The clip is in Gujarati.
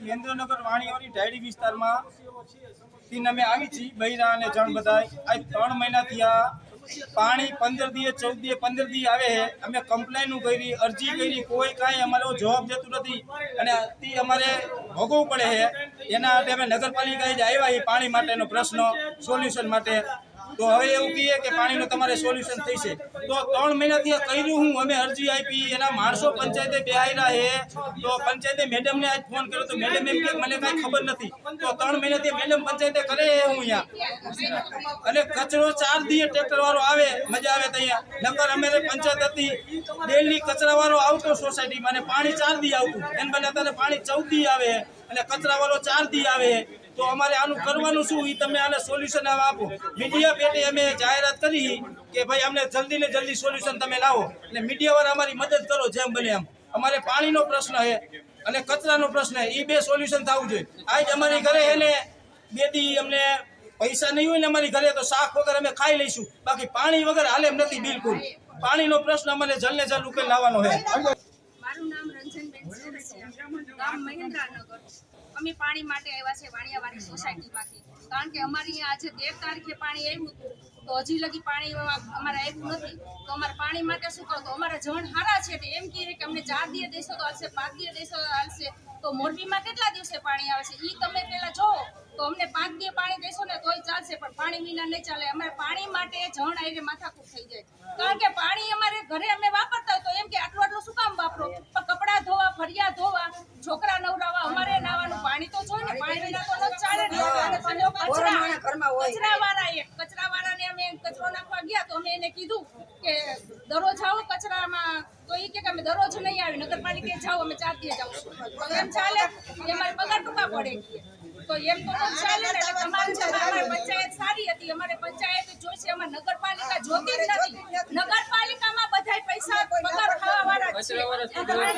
કેન્દ્રનગર વાણીઓની ઢાળી વિસ્તારમાં થી અમે આવી છીએ બૈરા અને જણ બધાય આ 3 મહિનાથી આ પાણી 15 દિવસ 14 દિવસ 15 દિવસ આવે છે। અમે કમ્પ્લેન કરી અરજી કરી કોઈ કાંઈ અમારો જવાબ દેતું નથી અને તે અમારે ભોગવવું પડે છે। એના માટે અમે નગરપાલિકાએ જ આવ્યા છીએ પાણી માટેનો પ્રશ્ન સોલ્યુશન માટે। તો હવે એવું કહીએ કે પાણીનું તમારે સોલ્યુશન થશે તો 3 મહિનાથી કર્યું હું અમે અરજી આપી એના માણસો પંચાયતે બેહાયરા છે। તો પંચાયતે મેડમને આજ ફોન કર્યો તો મેડમ એમ કે મને કાંઈ ખબર નથી તો 3 મહિનાથી મેડમ પંચાયતે કરે હું અહીંયા અને કચરો 4 દિવસ ટ્રેક્ટર વાળો આવે મજા આવે ત્યાં નકર અમે પંચાયત હતી ડેલી કચરા વાળો આવતો સોસાયટીમાં અને પાણી 4 દિવસ આવતું એને બદલે અત્યારે પાણી 14 દિવસ આવે અને કચરા વાળો 4 દિવસ આવે। તો અમારે આનું કરવાનું શું એ તમે આને સોલ્યુશન આપો। મીડિયા પેટે અમે જાહેરાત કરી કે ભાઈ અમને જલ્દી ને જલ્દી સોલ્યુશન તમે લાવો અને મીડિયાવાળા અમારી મદદ કરો જેમ બને એમ। અમારે પાણીનો પ્રશ્ન છે અને કચરાનો પ્રશ્ન છે એ બે સોલ્યુશન થવું જોઈએ। આજ અમારી ઘરે એને બે દી અમને પૈસા નહીં હોય ને અમારી ઘરે તો શાક વગર અમે ખાઈ લઈશું બાકી પાણી વગર હાલે એમ નથી બિલકુલ। પાણીનો પ્રશ્ન અમારે જલ્દ જલ્દ ઉકેલ લાવવાનો છે। મારું નામ રંજનબેન છે, ગામ મહેન્દ્રનગર। અમે પાણી માટે આવ્યા છે વાણિયાવાડી સોસાયટીમાંથી કારણ કે અમારી અહીંયા આજે 13 તારીખે પાણી આવ્યું હતું તો હજી લગી પાણી અમારે આવ્યું નથી તો અમારે પાણી માટે શું કરો તો અમારા જણ હારા છે તે એમ કહે કે અમને 4 દિવસ દેશો તો હાલશે 5 દિવસ દેશો તો હાલશે તો મોરબીમાં કેટલા દિવસે પાણી આવે છે એ તમે પહેલા જોવો તો અમને 5 દિવસ પાણી દેશો ને તોય ચાલશે પણ પાણી વિના નહીં ચાલે। અમારે પાણી માટે જણ આવીને માથાકૂટ થઈ જાય કારણ કે પાણી અમારે ઘરે અમે વાપરતા હોય તો એમ કે આટલું શું કામ વાપરો પણ કપડાં ધોવા ફરિયા ધોવા છોકરા નવરાવા અમારે નાવાનું પાણી તો જોઈએ ને પાણી વિના તો ન ચાલે ને। કચરાવાળાને અમે કચરો નાખવા ગયા તો અમે એને કીધું કે દરરોજ આવો કચરામાં તો એ કે અમે દરરોજ નહીં આવી નગરપાલિકાએ જાઓ અમે 4 દિવસ જાઉં તો એમ ચાલે એ અમારે પગાર ટૂંકા પડે તો એમ તો ચાલે ને તમારી પંચાયત સારી હતી અમારે પંચાયત જોઈશે અમારે નગરપાલિકા જોતી જ નથી। નગરપાલિકામાં બધા પૈસા પગાર ખાવા વાળા છે।